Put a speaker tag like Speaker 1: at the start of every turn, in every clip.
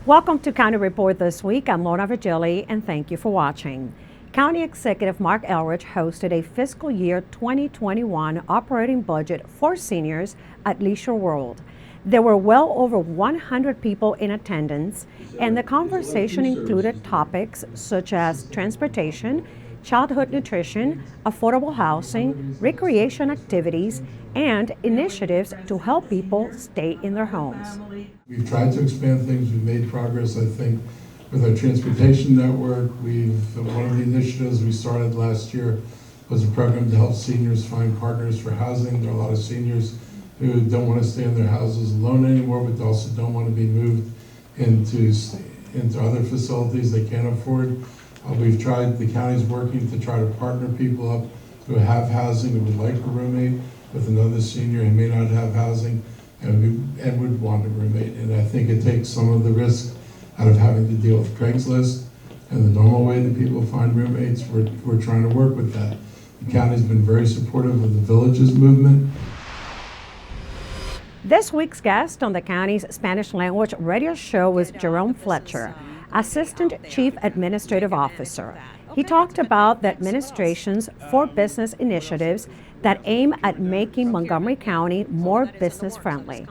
Speaker 1: Welcome to County Report this week. I'm Lorna Virgili, and thank you for watching. County Executive Marc Elrich hosted a fiscal year 2021 operating budget for seniors at Leisure World. There were well over 100 people in attendance, and the conversation included topics such as transportation, childhood nutrition, affordable housing, recreation activities, and initiatives to help people stay in their homes.
Speaker 2: We've tried to expand things. We've made progress, I think, with our transportation network. One of the initiatives we started last year was a program to help seniors find partners for housing. There are a lot of seniors who don't want to stay in their houses alone anymore, but also don't want to be moved into other facilities they can't afford. The county's working to try to partner people up who have housing, who would like a roommate, with another senior who may not have housing and would want a roommate. And I think it takes some of the risk out of having to deal with Craigslist and the normal way that people find roommates. We're trying to work with that. The county's been very supportive of the Villages movement.
Speaker 1: This week's guest on the county's Spanish language radio show was Jerome Fletcher, Assistant Chief Administrative Officer. He talked about the administration's 4 business initiatives that aim at making Montgomery County more business friendly.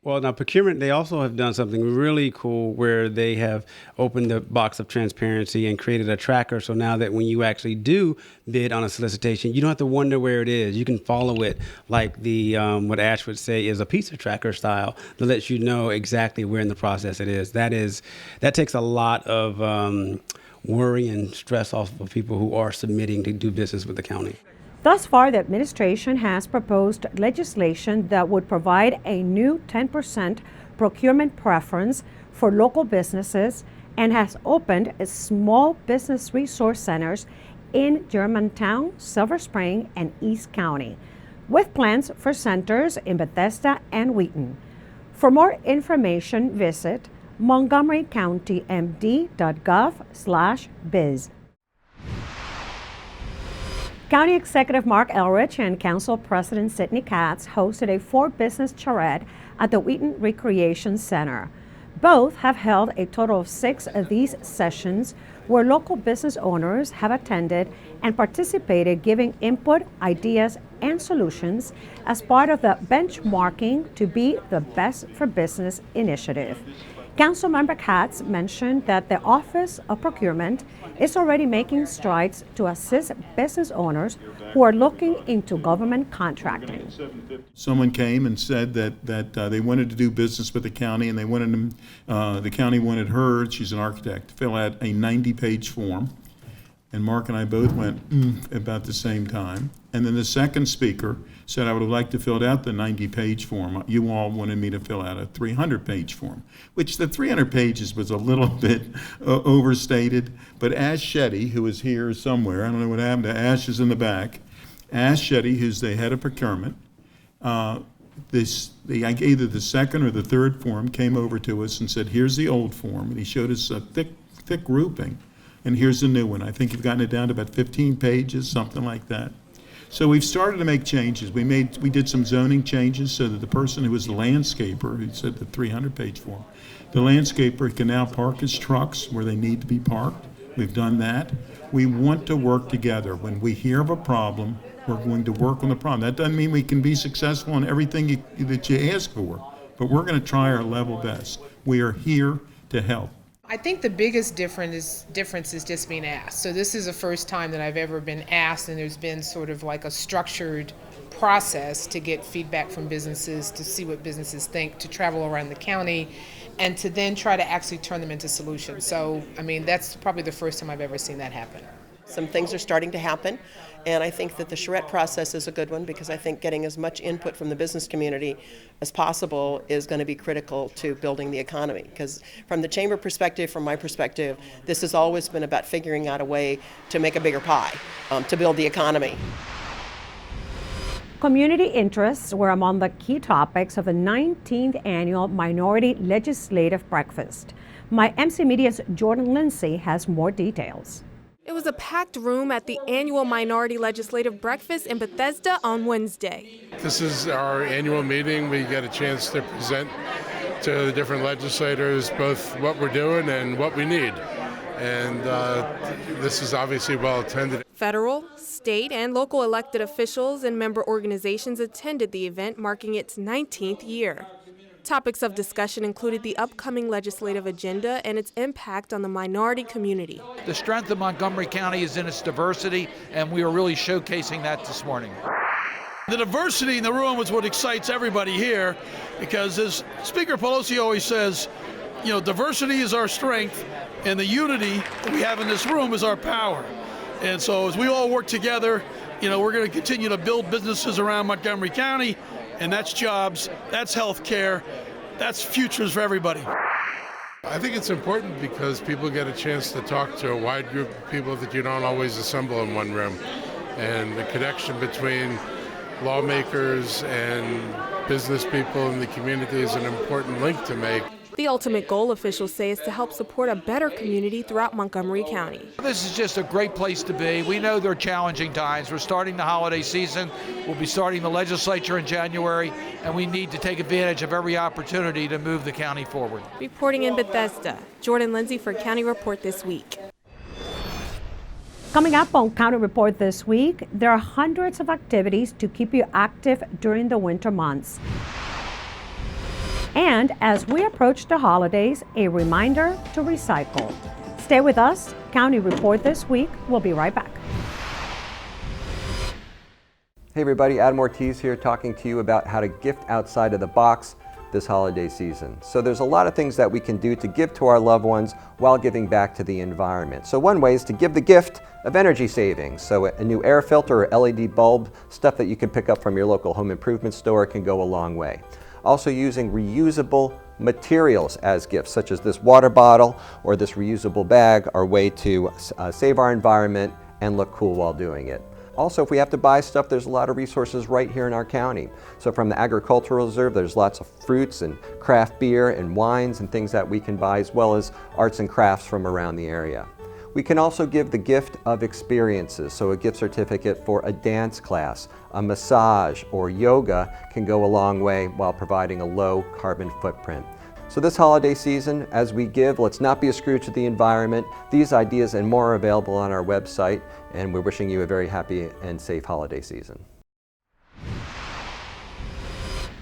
Speaker 3: Well, now procurement, they also have done something really cool where they have opened the box of transparency and created a tracker. So now that when you actually do bid on a solicitation, you don't have to wonder where it is. You can follow it like the what Ash would say is a pizza tracker style that lets you know exactly where in the process it is. That takes a lot of worry and stress off of people who are submitting to do business with the county.
Speaker 1: Thus far, the administration has proposed legislation that would provide a new 10% procurement preference for local businesses and has opened small business resource centers in Germantown, Silver Spring, and East County, with plans for centers in Bethesda and Wheaton. For more information, visit montgomerycountymd.gov/biz. County Executive Marc Elrich and Council President Sidney Katz hosted a 4 Business Charrette at the Wheaton Recreation Center. Both have held a total of 6 of these sessions where local business owners have attended and participated, giving input, ideas, and solutions as part of the Benchmarking to Be the Best for Business initiative. Councilmember Katz mentioned that the Office of Procurement is already making strides to assist business owners who are looking into government contracting.
Speaker 4: Someone came and said that they wanted to do business with the county, and they wanted the county wanted her, she's an architect, to fill out a 90-page form. And Mark and I both went about the same time. And then the second speaker said, I would have liked to fill out the 90-page form. You all wanted me to fill out a 300-page form, which the 300 pages was a little bit overstated. But Ash Shetty, who is here somewhere, I don't know what happened to Ash, is in the back. Ash Shetty, who's the head of procurement, either the second or the third form came over to us and said, here's the old form. And he showed us a thick grouping. And here's the new one. I think you've gotten it down to about 15 pages, something like that. So we've started to make changes. We did some zoning changes so that the person who was the landscaper, who said the 300-page form, the landscaper can now park his trucks where they need to be parked. We've done that. We want to work together. When we hear of a problem, we're going to work on the problem. That doesn't mean we can be successful in everything that you ask for, but we're going to try our level best. We are here to help.
Speaker 5: I think the biggest difference is just being asked. So this is the first time that I've ever been asked, and there's been sort of like a structured process to get feedback from businesses, to see what businesses think, to travel around the county, and to then try to actually turn them into solutions. So, I mean, that's probably the first time I've ever seen that happen.
Speaker 6: Some things are starting to happen, and I think that the charrette process is a good one because I think getting as much input from the business community as possible is going to be critical to building the economy. Because from the chamber perspective, from my perspective, this has always been about figuring out a way to make a bigger pie, to build the economy.
Speaker 1: Community interests were among the key topics of the 19th Annual Minority Legislative Breakfast. My MC Media's Jordan Lindsay has more details.
Speaker 7: It was a packed room at the annual Minority Legislative Breakfast in Bethesda on Wednesday.
Speaker 8: This is our annual meeting. We get a chance to present to the different legislators both what we're doing and what we need. And this is obviously well attended.
Speaker 7: Federal, state, and local elected officials and member organizations attended the event, marking its 19th year. Topics of discussion included the upcoming legislative agenda and its impact on the minority community.
Speaker 9: The strength of Montgomery County is in its diversity, and we are really showcasing that this morning.
Speaker 10: The diversity in the room is what excites everybody here, because as Speaker Pelosi always says, diversity is our strength, and the unity that we have in this room is our power. And so as we all work together, we're going to continue to build businesses around Montgomery County, and that's jobs, that's health care, that's futures for everybody.
Speaker 8: I think it's important because people get a chance to talk to a wide group of people that you don't always assemble in one room. And the connection between lawmakers and business people in the community is an important link to make.
Speaker 7: The ultimate goal, officials say, is to help support a better community throughout Montgomery County.
Speaker 9: This is just a great place to be. We know they're challenging times. We're starting the holiday season. We'll be starting the legislature in January, and we need to take advantage of every opportunity to move the county forward.
Speaker 7: Reporting in Bethesda, Jordan Lindsay for County Report This Week.
Speaker 1: Coming up on County Report This Week, there are hundreds of activities to keep you active during the winter months. And as we approach the holidays, a reminder to recycle. Stay with us. County Report This Week. We'll be right back.
Speaker 11: Hey everybody, Adam Ortiz here talking to you about how to gift outside of the box this holiday season. So there's a lot of things that we can do to give to our loved ones while giving back to the environment. So one way is to give the gift of energy savings. So a new air filter or LED bulb, stuff that you can pick up from your local home improvement store, can go a long way. Also using reusable materials as gifts, such as this water bottle or this reusable bag, are a way to save our environment and look cool while doing it. Also, if we have to buy stuff, there's a lot of resources right here in our county. So from the Agricultural Reserve, there's lots of fruits and craft beer and wines and things that we can buy, as well as arts and crafts from around the area. We can also give the gift of experiences, so a gift certificate for a dance class, a massage, or yoga can go a long way while providing a low carbon footprint. So this holiday season, as we give, let's not be a Scrooge to the environment. These ideas and more are available on our website, and we're wishing you a very happy and safe holiday season.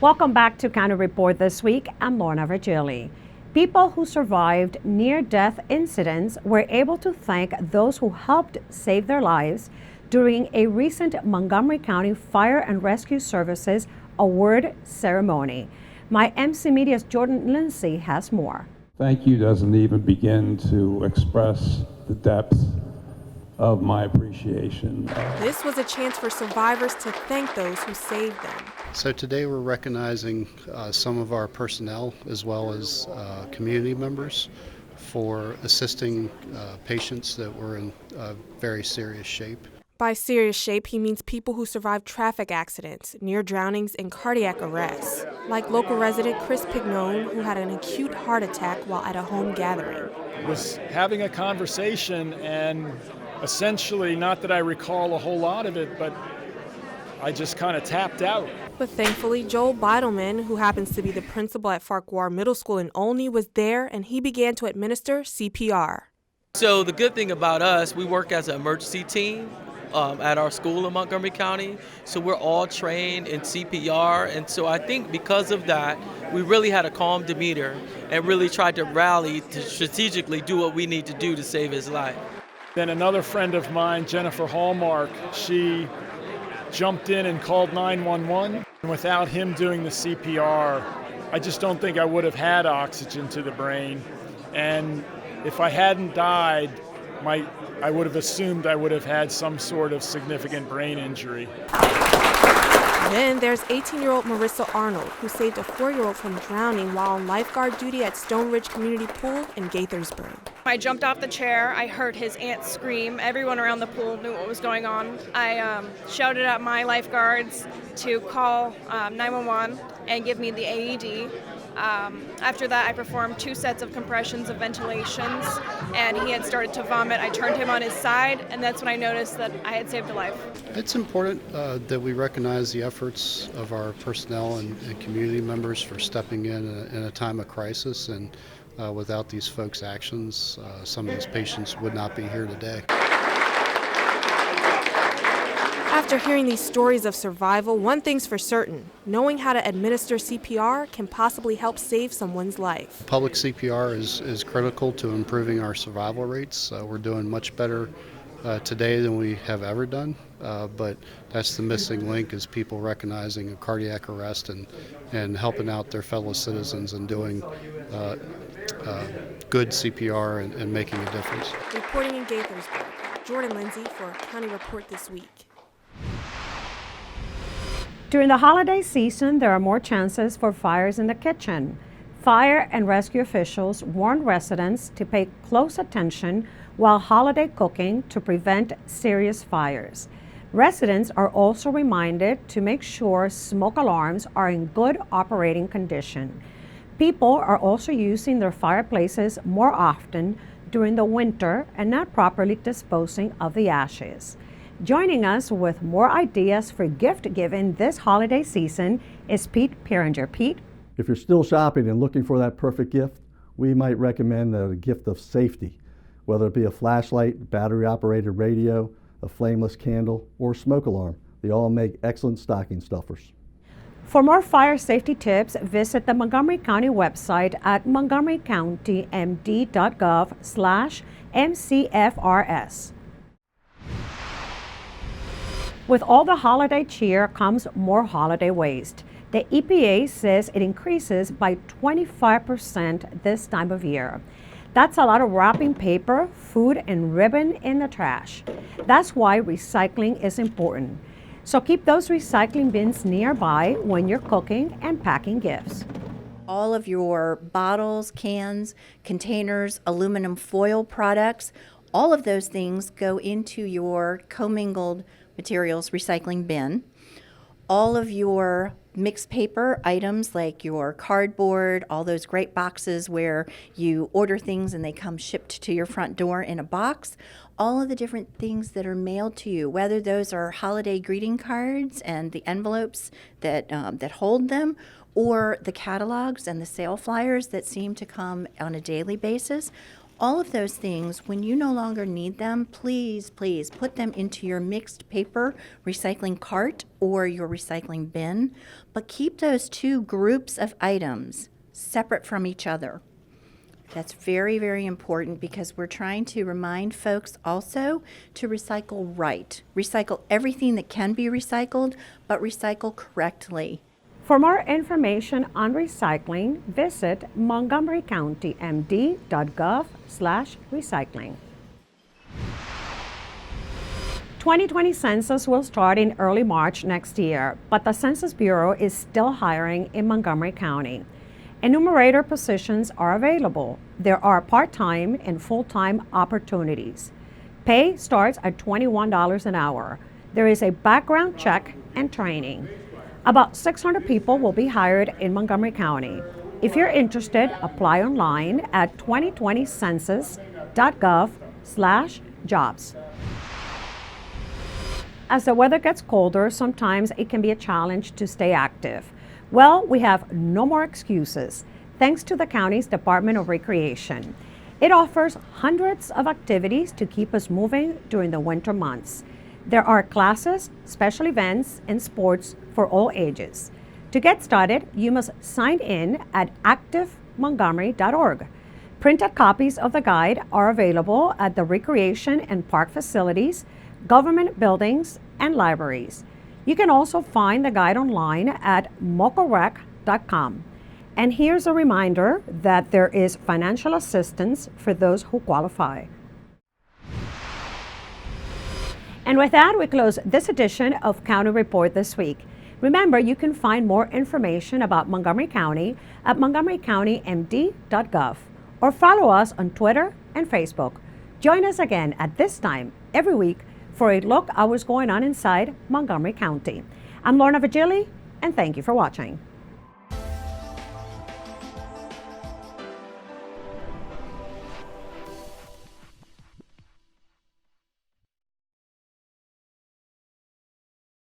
Speaker 1: Welcome back to County Report This Week. I'm Lorna Virgili. People who survived near-death incidents were able to thank those who helped save their lives during a recent Montgomery County Fire and Rescue Services award ceremony. My MC Media's Jordan Lindsay has more.
Speaker 12: Thank you doesn't even begin to express the depth of my appreciation.
Speaker 7: This was a chance for survivors to thank those who saved them.
Speaker 13: So today we're recognizing some of our personnel as well as community members for assisting patients that were in very serious shape.
Speaker 7: By serious shape, he means people who survived traffic accidents, near drownings, and cardiac arrests, like local resident Chris Pignone, who had an acute heart attack while at a home gathering.
Speaker 14: Was having a conversation, and essentially, not that I recall a whole lot of it, but I just kind of tapped out.
Speaker 7: But thankfully, Joel Beidelman, who happens to be the principal at Farquhar Middle School in Olney, was there, and he began to administer CPR.
Speaker 15: So the good thing about us, we work as an emergency team at our school in Montgomery County. So we're all trained in CPR. And so I think because of that, we really had a calm demeanor and really tried to rally to strategically do what we need to do to save his life.
Speaker 14: Then another friend of mine, Jennifer Hallmark, she jumped in and called 911. And without him doing the CPR, I just don't think I would have had oxygen to the brain. And if I hadn't died, I would have assumed I would have had some sort of significant brain injury.
Speaker 7: Then there's 18-year-old Marissa Arnold, who saved a 4-year-old from drowning while on lifeguard duty at Stone Ridge Community Pool in Gaithersburg.
Speaker 16: I jumped off the chair. I heard his aunt scream. Everyone around the pool knew what was going on. I shouted at my lifeguards to call 911 and give me the AED. After that, I performed 2 sets of compressions of ventilations, and he had started to vomit. I turned him on his side, and that's when I noticed that I had saved a life.
Speaker 13: It's important that we recognize the efforts of our personnel and community members for stepping in a time of crisis, and without these folks' actions, some of these patients would not be here today.
Speaker 7: After hearing these stories of survival, one thing's for certain: knowing how to administer CPR can possibly help save someone's life.
Speaker 13: Public CPR is critical to improving our survival rates. We're doing much better today than we have ever done, but that's the missing link, is people recognizing a cardiac arrest and helping out their fellow citizens and doing good CPR and making a difference.
Speaker 7: Reporting in Gaithersburg, Jordan Lindsay for County Report This Week.
Speaker 1: During the holiday season, there are more chances for fires in the kitchen. Fire and rescue officials warn residents to pay close attention while holiday cooking to prevent serious fires. Residents are also reminded to make sure smoke alarms are in good operating condition. People are also using their fireplaces more often during the winter and not properly disposing of the ashes. Joining us with more ideas for gift giving this holiday season is Pete Pieringer. Pete?
Speaker 17: If you're still shopping and looking for that perfect gift, we might recommend a gift of safety, whether it be a flashlight, battery-operated radio, a flameless candle, or smoke alarm. They all make excellent stocking stuffers.
Speaker 1: For more fire safety tips, visit the Montgomery County website at montgomerycountymd.gov/MCFRS. With all the holiday cheer comes more holiday waste. The EPA says it increases by 25% this time of year. That's a lot of wrapping paper, food, and ribbon in the trash. That's why recycling is important. So keep those recycling bins nearby when you're cooking and packing gifts.
Speaker 18: All of your bottles, cans, containers, aluminum foil products, all of those things go into your commingled materials recycling bin. All of your mixed paper items like your cardboard, all those great boxes where you order things and they come shipped to your front door in a box, all of the different things that are mailed to you, whether those are holiday greeting cards and the envelopes that hold them, or the catalogs and the sale flyers that seem to come on a daily basis. All of those things, when you no longer need them, please, please put them into your mixed paper recycling cart or your recycling bin, but keep those two groups of items separate from each other. That's very, very important because we're trying to remind folks also to recycle right. Recycle everything that can be recycled, but recycle correctly.
Speaker 1: For more information on recycling, visit montgomerycountymd.gov/recycling. 2020 census will start in early March next year, but the Census Bureau is still hiring in Montgomery County. Enumerator positions are available. There are part-time and full-time opportunities. Pay starts at $21 an hour. There is a background check and training. About 600 people will be hired in Montgomery County. If you're interested, apply online at 2020census.gov/jobs. As the weather gets colder, sometimes it can be a challenge to stay active. Well, we have no more excuses, thanks to the county's Department of Recreation. It offers hundreds of activities to keep us moving during the winter months. There are classes, special events, and sports for all ages. To get started, you must sign in at activemontgomery.org. Printed copies of the guide are available at the recreation and park facilities, government buildings, and libraries. You can also find the guide online at mocorec.com. And here's a reminder that there is financial assistance for those who qualify. And with that, we close this edition of County Report This Week. Remember, you can find more information about Montgomery County at montgomerycountymd.gov or follow us on Twitter and Facebook. Join us again at this time every week for a look at what's going on inside Montgomery County. I'm Lorna Virgili, and thank you for watching.